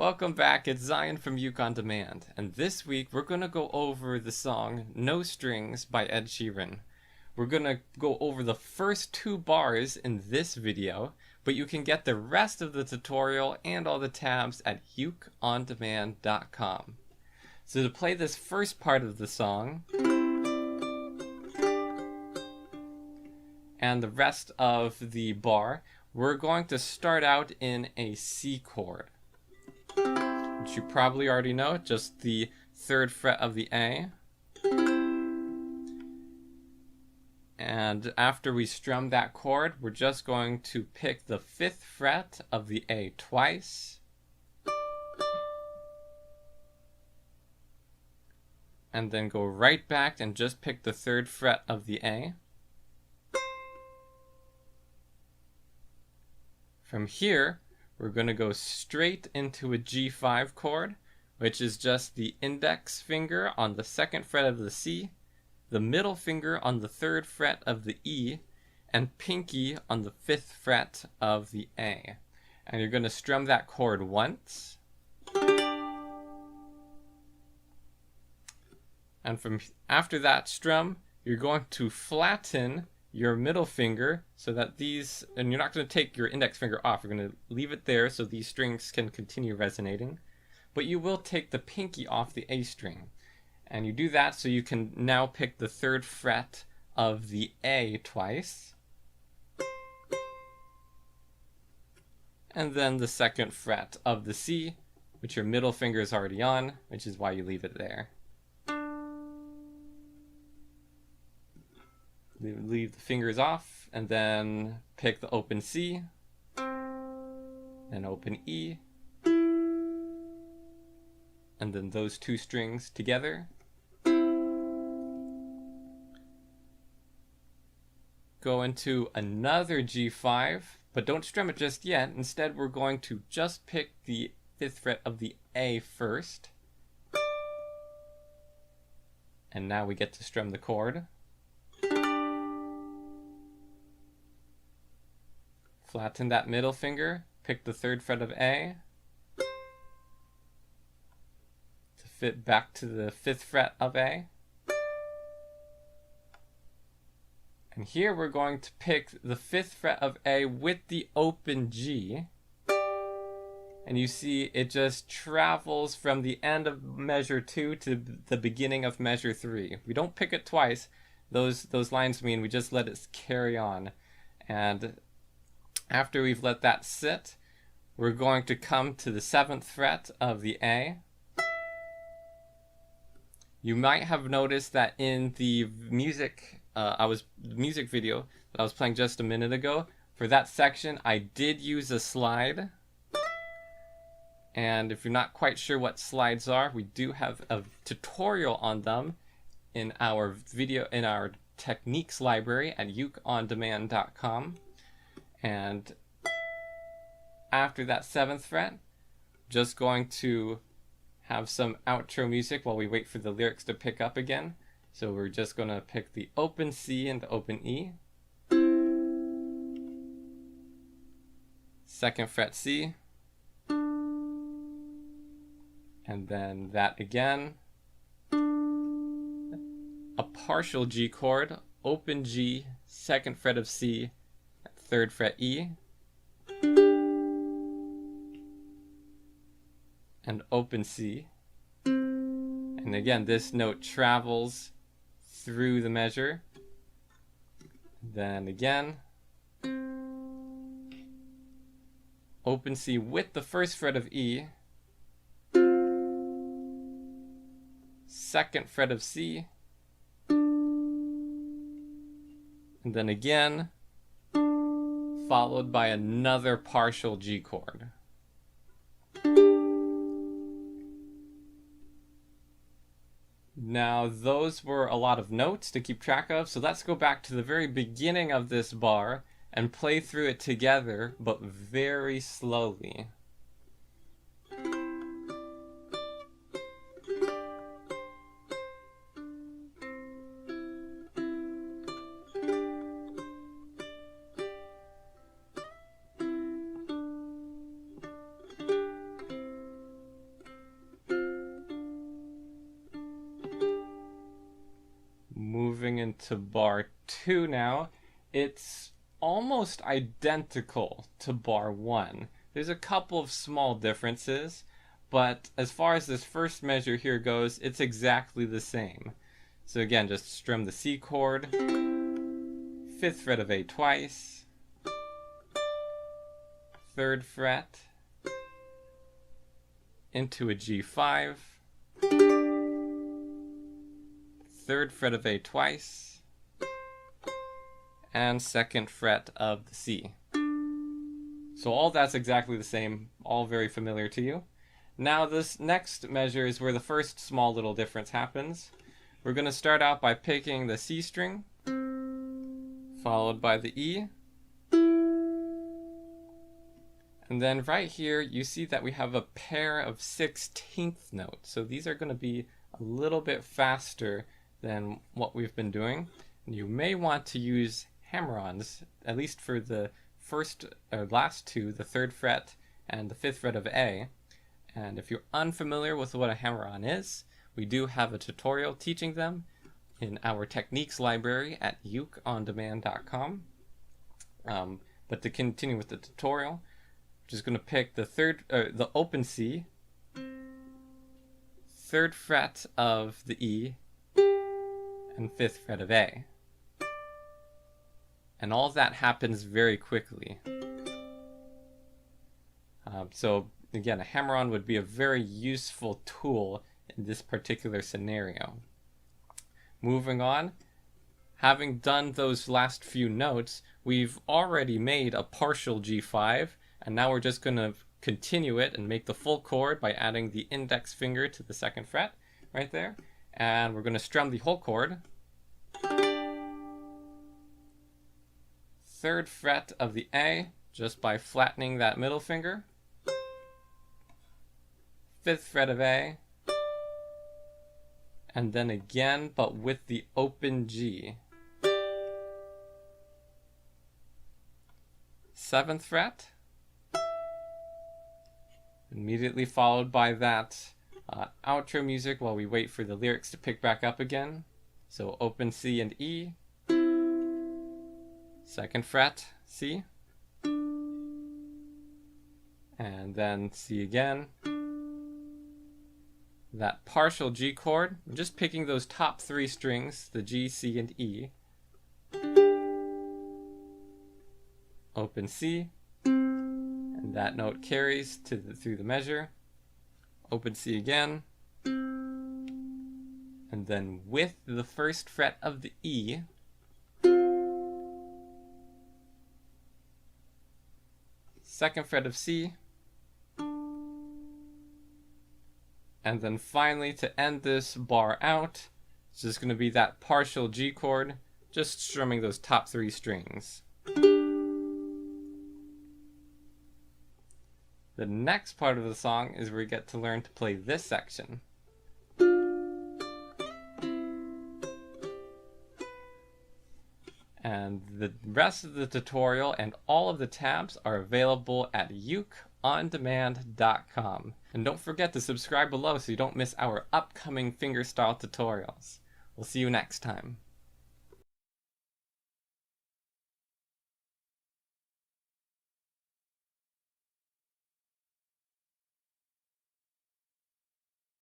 Welcome back, it's Zion from Uke On Demand, and this week we're going to go over the song No Strings by Ed Sheeran. We're going to go over the first 2 bars in this video, but you can get the rest of the tutorial and all the tabs at ukeondemand.com. So to play this first part of the song, and the rest of the bar, we're going to start out in a C chord, which you probably already know, just the 3rd fret of the A. And after we strum that chord, we're just going to pick the 5th fret of the A twice, and then go right back and just pick the 3rd fret of the A. From here, we're going to go straight into a G5 chord, which is just the index finger on the 2nd fret of the C, the middle finger on the 3rd fret of the E, and pinky on the 5th fret of the A. And you're going to strum that chord once. And from after that strum, you're going to flatten your middle finger so that these, and you're not going to take your index finger off, you're going to leave it there so these strings can continue resonating, but you will take the pinky off the A string. And you do that so you can now pick the 3rd fret of the A twice, and then the 2nd fret of the C, which your middle finger is already on, which is why you leave it there. Leave the fingers off, and then pick the open C, then open E, and then those 2 strings together. Go into another G5, but don't strum it just yet. Instead, we're going to just pick the 5th fret of the A first. And now we get to strum the chord. Flatten that middle finger, pick the 3rd fret of A to fit back to the 5th fret of A. And here we're going to pick the 5th fret of A with the open G. And you see it just travels from the end of measure 2 to the beginning of measure 3. We don't pick it twice. Those lines mean we just let it carry on. And after we've let that sit, we're going to come to the 7th fret of the A. You might have noticed that in the music video that I was playing just a minute ago, for that section I did use a slide. And if you're not quite sure what slides are, we do have a tutorial on them in our techniques library at ukeondemand.com. And after that 7th fret, just going to have some outro music while we wait for the lyrics to pick up again. So we're just going to pick the open C and the open E, 2nd fret C, and then that again, a partial G chord, open G, 2nd fret of C, 3rd fret E, and open C. And again, this note travels through the measure. Then again, open C with the 1st fret of E, 2nd fret of C, and then again, followed by another partial G chord. Now, those were a lot of notes to keep track of, so let's go back to the very beginning of this bar and play through it together, but very slowly. Moving into bar 2 now. It's almost identical to bar 1. There's a couple of small differences, but as far as this first measure here goes, it's exactly the same. So again, just strum the C chord, 5th fret of A twice, 3rd fret, into a G5, 3rd fret of A twice, and 2nd fret of the C. So all that's exactly the same, all very familiar to you. Now this next measure is where the first small little difference happens. We're going to start out by picking the C string, followed by the E. And then right here, you see that we have a pair of 16th notes. So these are going to be a little bit faster than what we've been doing. And you may want to use hammer-ons, at least for the last two, the 3rd fret and the 5th fret of A. And if you're unfamiliar with what a hammer-on is, we do have a tutorial teaching them in our techniques library at ukeondemand.com. But to continue with the tutorial, I'm just going to pick the open C, 3rd fret of the E, and 5th fret of A. And all that happens very quickly. So again, a hammer-on would be a very useful tool in this particular scenario. Moving on, having done those last few notes, we've already made a partial G5, and now we're just going to continue it and make the full chord by adding the index finger to the 2nd fret right there. And we're going to strum the whole chord. 3rd fret of the A, just by flattening that middle finger. 5th fret of A, and then again, but with the open G. 7th fret, immediately followed by that outro music while we wait for the lyrics to pick back up again. So open C and E, 2nd fret, C, and then C again. That partial G chord, I'm just picking those top 3 strings, the G, C, and E. Open C, and that note carries through the measure. Open C again, and then with the 1st fret of the E, 2nd fret of C, and then finally, to end this bar out, it's just going to be that partial G chord, just strumming those top 3 strings. The next part of the song is where we get to learn to play this section. And the rest of the tutorial and all of the tabs are available at ukeondemand.com. And don't forget to subscribe below so you don't miss our upcoming fingerstyle tutorials. We'll see you next time.